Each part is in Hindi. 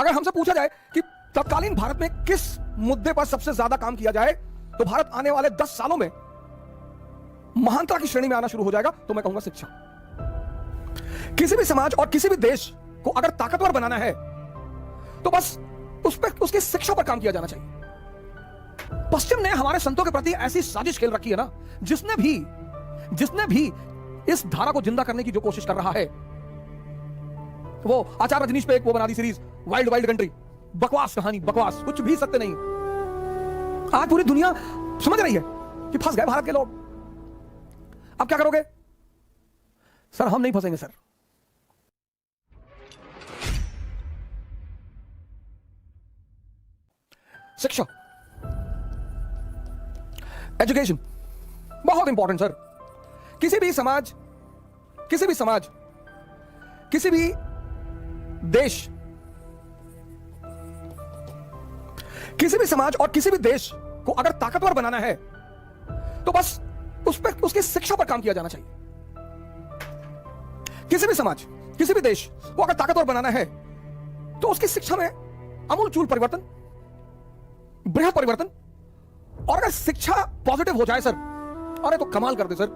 अगर हमसे पूछा जाए कि तत्कालीन भारत में किस मुद्दे पर सबसे ज्यादा काम किया जाए तो भारत आने वाले 10 सालों में महानता की श्रेणी में आना शुरू हो जाएगा। तो मैं कहूंगा शिक्षा। किसी भी समाज और किसी भी देश को अगर ताकतवर बनाना है तो बस उस पर उसकी शिक्षा पर काम किया जाना चाहिए। पश्चिम ने हमारे संतों के प्रति ऐसी साजिश खेल रखी है ना, जिसने भी इस धारा को जिंदा करने की जो कोशिश कर रहा है, वो आचार्य रजनीश पे एक वो बना the series wild wild country. बकवास कहानी, बकवास, कुछ भी सत्य नहीं। आज पूरी दुनिया समझ रही है कि फंस गए भारत के लोग। अब क्या करोगे? सर हम नहीं फंसेंगे सर। शिक्षा, एजुकेशन बहुत इंपॉर्टेंट सर। किसी भी समाज, किसी भी देश, किसी भी समाज और किसी भी देश को अगर ताकतवर बनाना है तो बस उस पर उसकी शिक्षा पर काम किया जाना चाहिए। किसी भी समाज, किसी भी देश को अगर ताकतवर बनाना है तो उसकी शिक्षा में आमूलचूल परिवर्तन, बृहद परिवर्तन। और अगर शिक्षा पॉजिटिव हो जाए सर, अरे तो कमाल कर दे सर।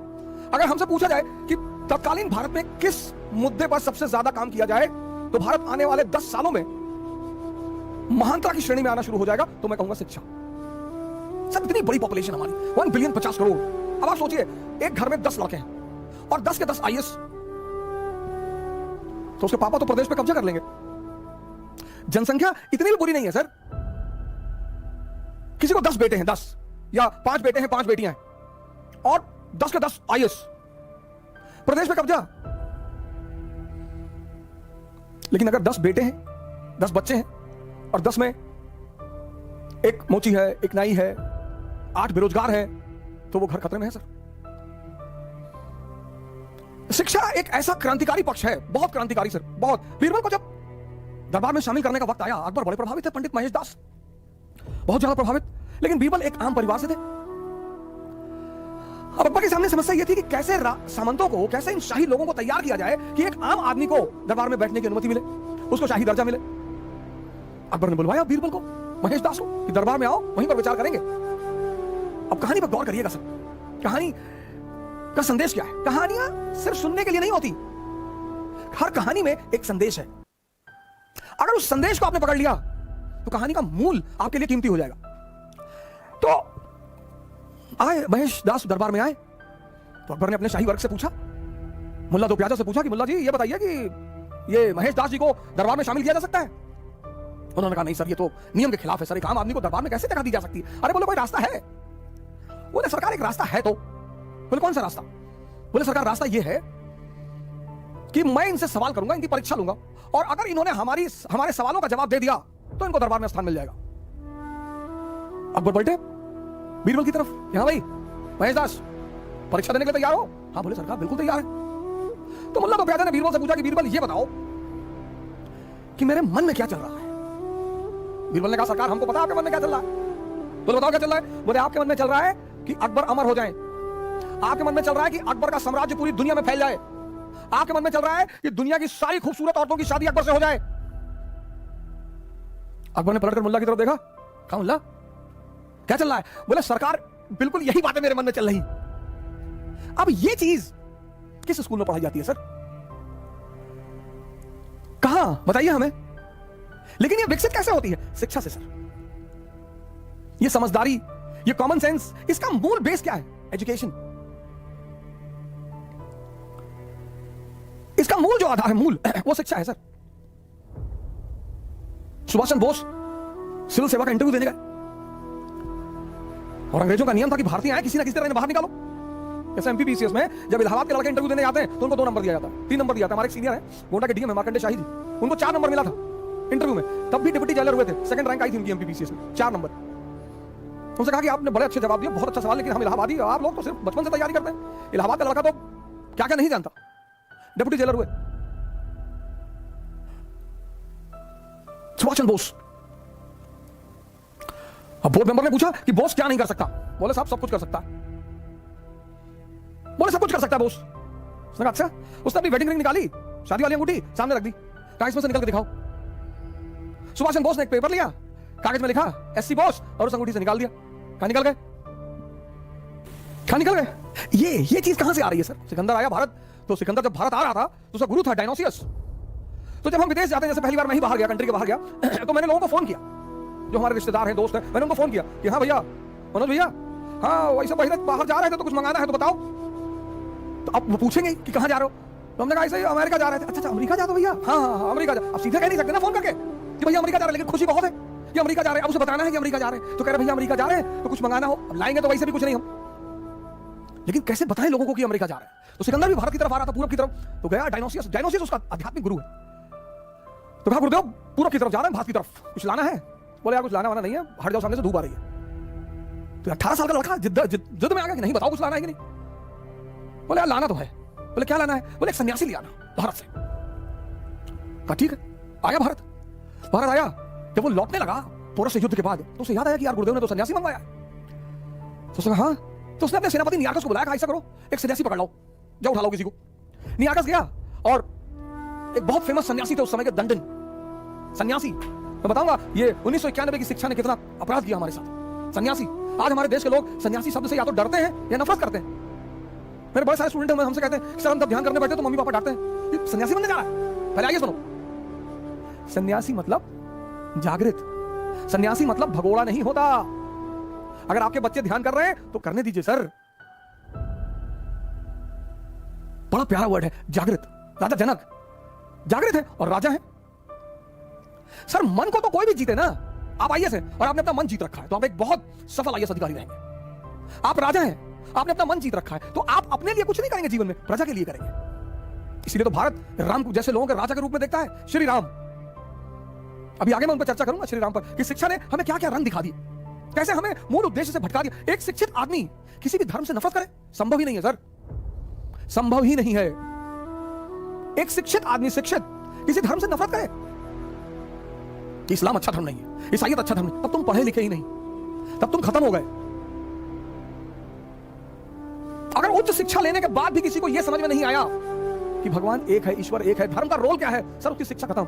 अगर हमसे पूछा जाए कि तत्कालीन भारत में किस मुद्दे पर सबसे ज्यादा काम किया जाए तो भारत आने वाले 10 सालों में महानता की श्रेणी में आना शुरू हो जाएगा। तो मैं कहूंगा शिक्षा। सर इतनी बड़ी पॉपुलेशन हमारी 1 बिलियन 50 करोड़। अब आप सोचिए एक घर में 10 लड़के हैं और 10 के 10 आईएएस, तो उसके पापा तो प्रदेश पे कब्जा कर लेंगे। जनसंख्या इतनी भी बुरी नहीं है सर। किसी को 10 बेटे हैं 10, या 5 बेटे हैं 5 बेटियां हैं और 10 के 10 आईएएस, प्रदेश पे कब्जा। लेकिन अगर 10 बेटे हैं, 10 बच्चे हैं और 10 में एक मोची है, एक नाई है, 8 बेरोजगार हैं, तो वो घर खतरे में है सर। शिक्षा एक ऐसा क्रांतिकारी पक्ष है, बहुत क्रांतिकारी सर, बहुत। बीरबल को जब दरबार में शामिल करने का वक्त आया, अकबर बड़े प्रभावित थे, पंडित महेश दास बहुत ज्यादा प्रभावित। लेकिन बीरबल एक आम परिवार से थे। अब अकबर के सामने समस्या यह थी कि कैसे सामंतों को, कैसे इन शाही लोगों को तैयार किया जाए कि एक आम आदमी को दरबार में बैठने की अनुमति मिले, उसको शाही दर्जा मिले। अकबर ने बुलवाया बीरबल को, महेश दास को, कि दरबार में आओ, वहीं पर विचार करेंगे। अब कहानी पर गौर करिएगा सर। कहानी का संदेश क्या है? कहानियां सिर्फ सुनने के लिए नहीं होती, हर कहानी में एक संदेश है। अगर उस संदेश को आपने पकड़ लिया तो कहानी का मूल आपके लिए कीमती हो जाएगा। तो आए महेश दास दरबार में आए तो अकबर ने अपने शाही वर्ग से पूछा, मुल्ला दो प्याजा से पूछा कि मुल्ला जी ये बताइए कि ये महेश दास जी को दरबार में शामिल किया जा सकता है? उन्होंने कहा नहीं सर, ये तो नियम के खिलाफ है सर, एक आम आदमी को दरबार में कैसे जगह दी जा सकती है? अरे बोले कोई रास्ता है? बोले सरकार एक रास्ता है। तो बोले कौन सा रास्ता? बोले सरकार रास्ता ये है कि मैं इनसे सवाल करूंगा, इनकी परीक्षा लूंगा, और अगर इन्होंने हमारे सवालों का जवाब दे दिया तो इनको दरबार में स्थान मिल जाएगा। अकबर पलटे बीरबल की तरफ, यहां भाई महेश दास परीक्षा देने के लिए तैयार हो? हाँ बोले सरकार बिल्कुल तैयार है। तो मुल्ला दो प्याजा ने बीरबल से पूछा कि बीरबल ये बताओ कि मेरे मन में क्या चल रहा है? बीरबल ने कहा सरकार हमको पता आपके मन में क्या चल रहा है। बोले बताओ क्या चल रहा है? बोले आपके मन में चल रहा है कि अकबर अमर हो जाए, आपके मन में चल रहा है कि अकबर का साम्राज्य पूरी दुनिया में फैल जाए, आपके मन में चल रहा है कि दुनिया की सारी खूबसूरत औरतों की शादी अकबर से हो जाए। अकबर ने पलटकर मुल्ला की तरफ देखा, कहा मुल्ला क्या चल रहा है? बोले सरकार बिल्कुल यही बातें मेरे मन में चल रही। अब ये चीज किस स्कूल में पढ़ाई जाती है सर? कहां बताइए हमें। लेकिन ये विकसित कैसे होती है? शिक्षा से सर। ये समझदारी, ये कॉमन सेंस, इसका मूल बेस क्या है? एजुकेशन। इसका मूल जो आधार है, मूल वो शिक्षा है सर। सुभाष चंद्र बोस सिविल सेवा का इंटरव्यू देने गए और अंग्रेजों का नियम था कि भारतीय आए किसी ना किसी तरह बाहर निकालो। जैसे एमपीपीसीएस में जब इलाहाबाद के लड़के इंटरव्यू देने जाते हैं तो उनको 2 नंबर दिया जाता है, 3 नंबर दिया था। हमारे एक सीनियर है गोंडा के डीएम है मार्कंडे शाही जी, उनको 4 नंबर मिला था इंटरव्यू में, तब भी डिप्टी जेलर हुए थे, सेकंड रैंक आई थी उनकी एमपीपीसीएस में, 4 नंबर। उनसे कहा कि आपने बड़े अच्छे जवाब दिए, बहुत अच्छा सवाल, लेकिन हम इलाहाबादी, आप लोग तो सिर्फ बचपन से तैयारी करते हैं, इलाहाबाद का लड़का तो क्या क्या नहीं जानता। डिप्टी जेलर हुए सुभाष चंद्र बोस। अब बोर्ड मेंबर ने पूछा कि बोस क्या नहीं कर सकता? बोले साहब सब कुछ कर सकता है। बोले सब कुछ कर सकता है बोस। उसने कहा अच्छा। उसने अपनी वेडिंग रिंग निकाली, शादी वाली अंगूठी सामने रख दी, कहा इसमें से निकल के दिखाओ। सुभाष चंद्र बोस ने एक पेपर लिया, कागज में लिखा एससी बोस, और उस अंगूठी से निकाल दिया। कहां निकल गए? कहां निकल गए? ये चीज कहां से आ रही है सर? सिकंदर आया भारत, तो सिकंदर जब भारत आ रहा था तो उसका गुरु था डायनोसियस। तो जब हम विदेश जाते हैं, जैसे पहली बार मैं ही बाहर गया, कंट्री के बाहर गया, तो मैंने लोगों को फोन किया, जो हमारे रिश्तेदार हैं, दोस्त हैं, मैंने उनको फोन किया कि हाँ भैया, मनोज भैया, हाँ वैसे बाहर जा रहे थे तो कुछ मंगाना है तो बताओ। तो अब वो पूछेंगे कि कहां जा रहे हो, तो हमने कहा ऐसे अमेरिका जा रहे थे। अच्छा अमेरिका जा, तो भैया हाँ अमेरिका जा। अब सीधे कह नहीं सकते ना फोन करके कि भैया अमेरिका जा रहे हैं, लेकिन खुशी बहुत है कि अमेरिका जा रहे हैं। अब उसे बताना है कि अमेरिका जा रहे हैं, तो कह रहे भैया अमेरिका जा रहे हैं तो कुछ मंगाना हो, लाएंगे तो वैसे भी कुछ नहीं हम, लेकिन कैसे बताएं लोगों को कि अमेरिका जा रहे हैं। तो सिकंदर भी भारत की तरफ आ रहा था, पूरब की तरफ, तो गया डायनोसियस उसका आध्यात्मिक गुरु है। तो कहा गुरुदेव पूरब की तरफ जा रहे हैं, भारत की तरफ, कुछ लाना है? बोले यार कुछ लाना वाना नहीं है, हट जाओ, सामने से धूप आ रही है। तो 18 साल का लड़का जिद में आ गया कि नहीं बताओ कुछ लाना है कि नहीं। बोले यार लाना तो है। बोले क्या लाना है? बोले एक सन्यासी ले आना भारत से। कहा ठीक है। आया भारत आया, जब वो लौटने लगा पोरस युद्ध के बाद, तो उसे याद आया कि यार गुरुदेव ने तो सन्यासी मंगवाया। तो उसने हाँ, तो उसने अपने सेनापति नियार्कस को बुलाया, ऐसा करो एक सन्यासी पकड़ लो, जाओ उठा लो किसी को। नियार्कस गया, और एक बहुत फेमस सन्यासी थे उस समय के, दंडन सन्यासी। मैं बताऊंगा ये 1991 की शिक्षा ने कितना अपराध किया हमारे साथ। सन्यासी, आज हमारे देश के लोग सन्यासी शब्द से या तो डरते हैं या नफरत करते हैं। मेरे बड़े सारे स्टूडेंट हमसे कहते हैं सर हम जब ध्यान करने बैठे तो मम्मी पापा डांटते हैं, ये सन्यासी बनने जा रहा है। पहले आइए सुनो, सन्यासी मतलब जागृत, सन्यासी मतलब भगोड़ा नहीं होता। अगर आपके बच्चे ध्यान कर रहे हैं तो करने दीजिए सर। बड़ा प्यारा वर्ड है जागृत। राजा जनक जागृत है और राजा है। सर मन को तो कोई भी जीते ना, आप आईएएस हैं और आपने अपना मन जीत रखा है तो आप एक बहुत सफल आईएएस अधिकारी रहेंगे। आप राजा हैं, आपने अपना मन जीत रखा है तो आप अपने लिए कुछ नहीं करेंगे जीवन में, प्रजा के लिए करेंगे। इसलिए तो भारत राम जैसे लोगों के राजा के रूप में देखता है, श्री राम। अभी आगे मैं उन पर चर्चा करूंगा श्री राम पर, कि शिक्षा ने हमें क्या क्या रंग दिखा दिए, कैसे हमें मूल उद्देश्य से भटका दिया। एक शिक्षित आदमी किसी भी धर्म से नफरत करे, संभव ही नहीं है सर, संभव ही नहीं है। एक शिक्षित आदमी शिक्षित किसी धर्म से नफरत करे कि इस्लाम अच्छा धर्म नहीं है, ईसाईयत अच्छा धर्म नहीं, तब तुम पढ़े लिखे ही नहीं, तब तुम खत्म हो गए। अगर उच्च शिक्षा लेने के बाद भी किसी को यह समझ में नहीं आया कि भगवान एक है, ईश्वर एक है, धर्म का रोल क्या है, सर उसकी शिक्षा खत्म,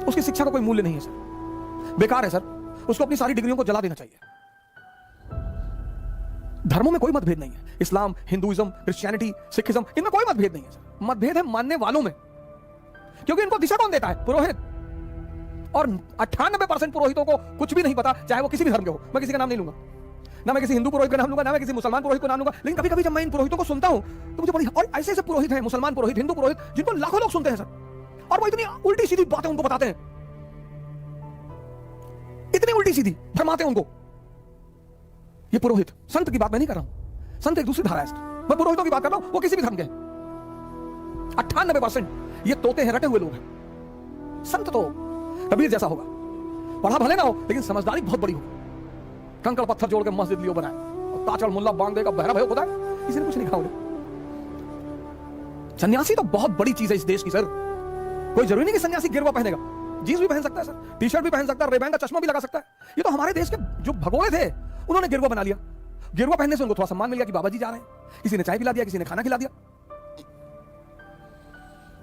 उसकी शिक्षा का कोई मूल्य नहीं है सर, बेकार है सर, उसको अपनी सारी डिग्रियों को जला देना चाहिए। धर्मों में कोई मतभेद नहीं है, इस्लाम, हिंदुइज्म, क्रिश्चियनिटी, सिखिज्म, इनमें कोई मतभेद नहीं है सर। मतभेद है मानने वालों में, क्योंकि इनको दिशा कौन देता है? पुरोहित। और 98% पुरोहितों को कुछ भी नहीं पता, चाहे वो किसी भी धर्म के हो। मैं किसी का नाम नहीं लूंगा, ना मैं किसी हिंदू पुरोहित का नाम लूंगा, ना मैं किसी मुसलमान पुरोहित का नाम लूंगा, लेकिन कभी कभी जब मैं इन पुरोहितों को सुनता हूं तो मुझे बड़ी, और ऐसे ऐसे पुरोहित हैं, मुसलमान पुरोहित, हिंदू पुरोहित, जिनको लाखों लोग सुनते हैं सर, और वो इतनी उल्टी सीधी बातें उनको बताते हैं, इतनी उल्टी सीधी भरमाते हैं उनको। ये पुरोहित, संत की बात मैं नहीं कर रहा हूं, संत एक दूसरी धारा है, मैं पुरोहितों की बात कर रहा हूं, वो किसी भी धर्म के। 98% ये तोते हैं, रटे हुए लोग हैं। संत तो कबीर जैसा होगा, पढ़ा भले ना हो लेकिन समझदारी बहुत बड़ी होगी। कंकड़ पत्थर जोड़ के मस्जिद लियो बनाए, और ताचड़ मुल्ला बांग देगा, बहरा भयो होता है, किसी ने कुछ नहीं कहा उन्हें। सन्यासी तो बहुत बड़ी चीज है इस देश की सर। कोई जरूरी नहीं कि सन्यासी गिरवा पहनेगा, जींस भी पहन सकता है सर, टी शर्ट भी पहन सकता है, रेबैन का चश्मा भी लगा सकता है। ये तो हमारे देश के जो भगोड़े थे उन्होंने गिरवा बना लिया। गिरवा पहनने से उनको थोड़ा सम्मान मिल गया कि बाबा जी जा रहे हैं, किसी ने चाय पिला दिया, किसी ने खाना खिला दिया।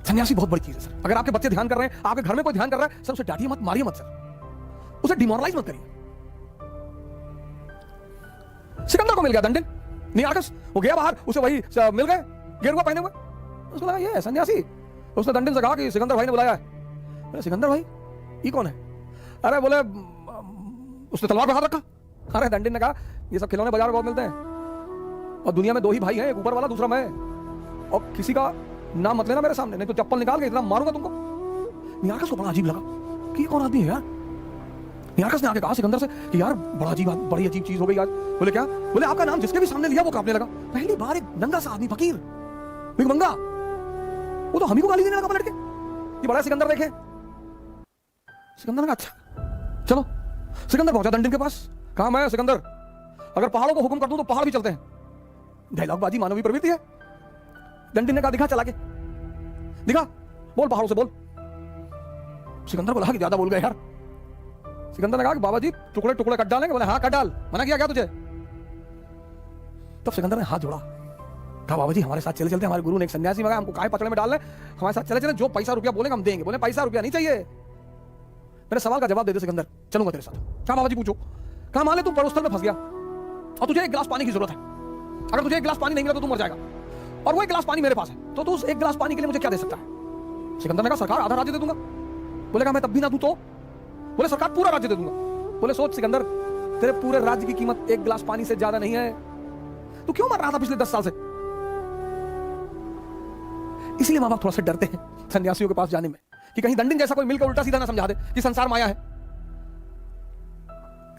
सन्यासी बहुत बड़ी चीज है सर। अगर आपके बच्चे ध्यान कर रहे हैं, आपके घर में कोई ध्यान कर रहा है, सर उसे डांटिए मत, मारिए मत सर, उसे डिमोरलाइज मत करिए। सिकंदर को मिल गया दंडन, नियार्कस, वो गया बाहर, उसे वही मिल गए गेरुआ पहने हुए, उसको लगा ये है सन्यासी। उसने दंडन से कहा कि सिकंदर भाई ने बुलाया है। बोले सिकंदर भाई ये कौन है? अरे बोले उसने तलवार पे हाथ रखा। अरे दंडन ने कहा ये सब खिलौने बाजार में बहुत मिलते हैं, और दुनिया में 2 ही भाई हैं, एक ऊपर वाला दूसरा मैं, और किसी का नाम मत लेना मेरे सामने, नहीं तो चप्पल निकाल के इतना मारूंगा तुमको। नियार्कस को बड़ा अजीब लगा कि ये कौन आदमी है यार। नियार्कस ने आके कहा सिकंदर से कि यार बड़ी अजीब चीज हो गई आज। बोले क्या? बोले आपका नाम जिसके भी सामने लिया वो कांपने लगा। पहली बार एक नंगा सा आदमी, फकीर, भिखमंगा, वो तो हम ही को गाली देने लगा पलट के, ये बड़ा सिकंदर देखे। सिकंदर ने कहा अच्छा चलो। सिकंदर पहुंचा दंडन के पास, कहा मैं सिकंदर अगर पहाड़ों को हुक्म कर दूं तो पहाड़ भी चलते हैं। डायलॉगबाजी मानवीय प्रवृत्ति है। दंडन ने कहा दिखा चला के, दिखा, बोल पहाड़ों से बोल। सिकंदर को लगा कि ज्यादा बोल गए यार। सिकंदर ने कहा कि बाबा जी टुकड़े टुकड़े कट डालेंगे। बोले हाँ कट डाल, मना किया क्या तुझे? तब सिकंदर ने हाथ जोड़ा, कहा बाबा जी हमारे साथ चले चलते, हमारे गुरु ने एक सन्यासी मंगाया, हमको काहे पकड़े में डाल रहे, हमारे साथ चले चले, जो पैसा रुपया बोलेंगे हम देंगे। बोले पैसा रुपया नहीं चाहिए, मेरे सवाल का जवाब दे दे सिकंदर, चलूंगा तेरे साथ। क्या बाबा जी पूछो? कहा मान ले तू पड़ोस स्थल में फंस गया और तुझे एक गिलास पानी की जरूरत है। अगर तुझे एक गिलास पानी नहीं मिला तो तू मर जाएगा, और वो एक गिलास पानी मेरे पास है, तो तू उस एक गिलास पानी के लिए मुझे क्या दे सकता है? सिकंदर ने कहा सरकार आधा राज्य दे दूंगा। बोलेगा मैं तब भी ना दूं तो? बोले सरकार पूरा राज्य दे दूंगा। बोले सोच सिकंदर, तेरे पूरे राज्य की कीमत एक गिलास पानी से ज्यादा नहीं है। तू क्यों मर रहा था पिछले 10 साल से? इसलिए मां बाप थोड़ा सा डरते हैं सन्यासियों के पास जाने में, कि कहीं दंडिन जैसा कोई मिलकर उल्टा सीधा ना समझा दे कि संसार माया है।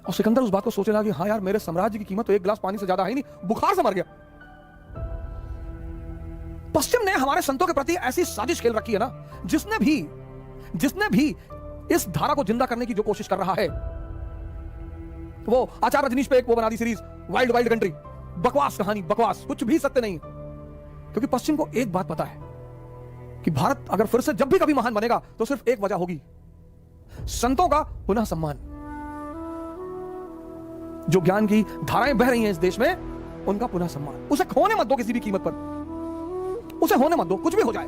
और सिकंदर उस बात को सोचने लगा कि हाँ यार, मेरे साम्राज्य की कीमत तो एक गिलास पानी से ज्यादा है ही नहीं, बुखार से मर गया। पश्चिम ने हमारे संतों के प्रति ऐसी साजिश खेल रखी है ना, जिसने भी इस धारा को जिंदा करने की जो कोशिश कर रहा है, वो आचार्य रजनीश पे एक वो बना the series, wild wild country. बकवास कहानी, बकवास, कुछ भी सत्य नहीं। क्योंकि पश्चिम को एक बात पता है कि भारत अगर फिर से जब भी कभी महान बनेगा तो सिर्फ एक वजह होगी, संतों का पुनः सम्मान। जो ज्ञान की धाराएं बह रही हैं इस देश में, उनका पुनः सम्मान। उसे खोने मत दो किसी भी कीमत पर, उसे होने मत दो, कुछ भी हो जाए।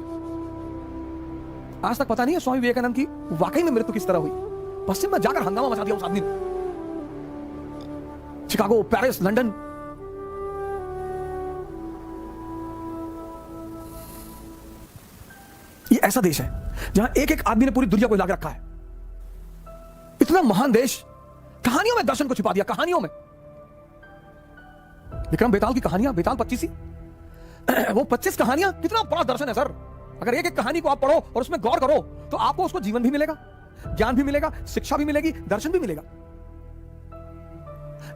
आज तक पता नहीं है स्वामी विवेकानंद की वाकई में मृत्यु किस तरह हुई। पश्चिम में जाकर हंगामा मचा दिया उस आदमी ने। शिकागो, पेरिस, लंदन, ये ऐसा देश है जहां एक एक आदमी ने पूरी दुनिया को हिला के रखा है। इतना महान देश, कहानियों में दर्शन को छिपा दिया, कहानियों में। विक्रम बेताल की कहानियां, बेताल 25 वो 25 कहानियां, कितना बड़ा दर्शन है सर। अगर एक एक कहानी को आप पढ़ो और उसमें गौर करो तो आपको उसको जीवन भी मिलेगा, ज्ञान भी मिलेगा, शिक्षा भी मिलेगी, दर्शन भी मिलेगा।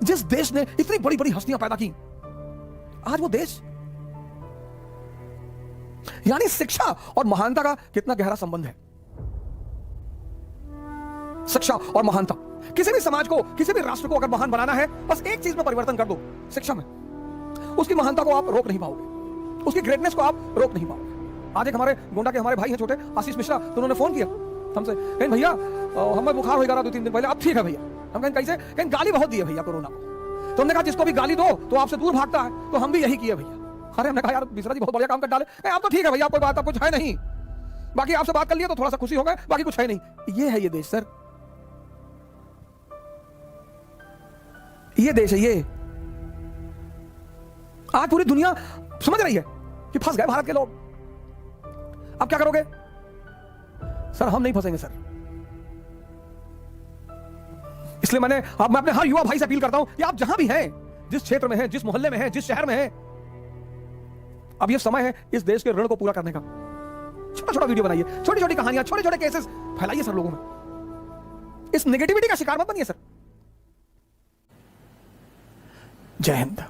जिस देश ने इतनी बड़ी बड़ी हस्तियां पैदा की, आज वो देश, यानी शिक्षा और महानता का कितना गहरा संबंध है। शिक्षा और महानता, किसी भी समाज को, किसी भी राष्ट्र को अगर महान बनाना है, बस एक चीज में परिवर्तन कर दो, शिक्षा में। उसकी महानता को आप रोक नहीं पाओगे, उसकी ग्रेटनेस को आप रोक नहीं पाओगे। आज एक हमारे गोंडा के हमारे भाई हैं छोटे, आशीष मिश्रा, तो उन्होंने फोन किया हमसे, कहीं भैया हमें बुखार हो गया 2-3 दिन पहले, अब ठीक है भैया। हम कहें कैसे? कहीं गाली बहुत दी है भैया कोरोना को। तो हमने कहा जिसको भी गाली दो तो आपसे दूर भागता है, तो हम भी यही किए भैया। अरे हमने कहा यार मिश्रा जी बहुत बढ़िया काम कर डाले। आप तो ठीक है भैया, कोई बात, कुछ है नहीं, बाकी आपसे बात कर लिया तो थोड़ा सा खुशी हो गए, बाकी कुछ है नहीं। ये है ये देश सर, ये देश है ये। आज पूरी दुनिया समझ रही है कि फंस गए भारत के लोग। अब क्या करोगे? सर हम नहीं फंसेंगे सर। इसलिए मैं अपने हर युवा भाई से अपील करता हूं कि आप जहां भी हैं, जिस क्षेत्र में हैं, जिस मोहल्ले में हैं, जिस शहर में हैं, अब यह समय है इस देश के ऋण को पूरा करने का। छोटा छोटा वीडियो बनाइए, छोटी छोटी कहानियां, छोटे छोटे केसेस फैलाइए सर लोगों में। इस नेगेटिविटी का शिकार मत बनिए सर। जय हिंद।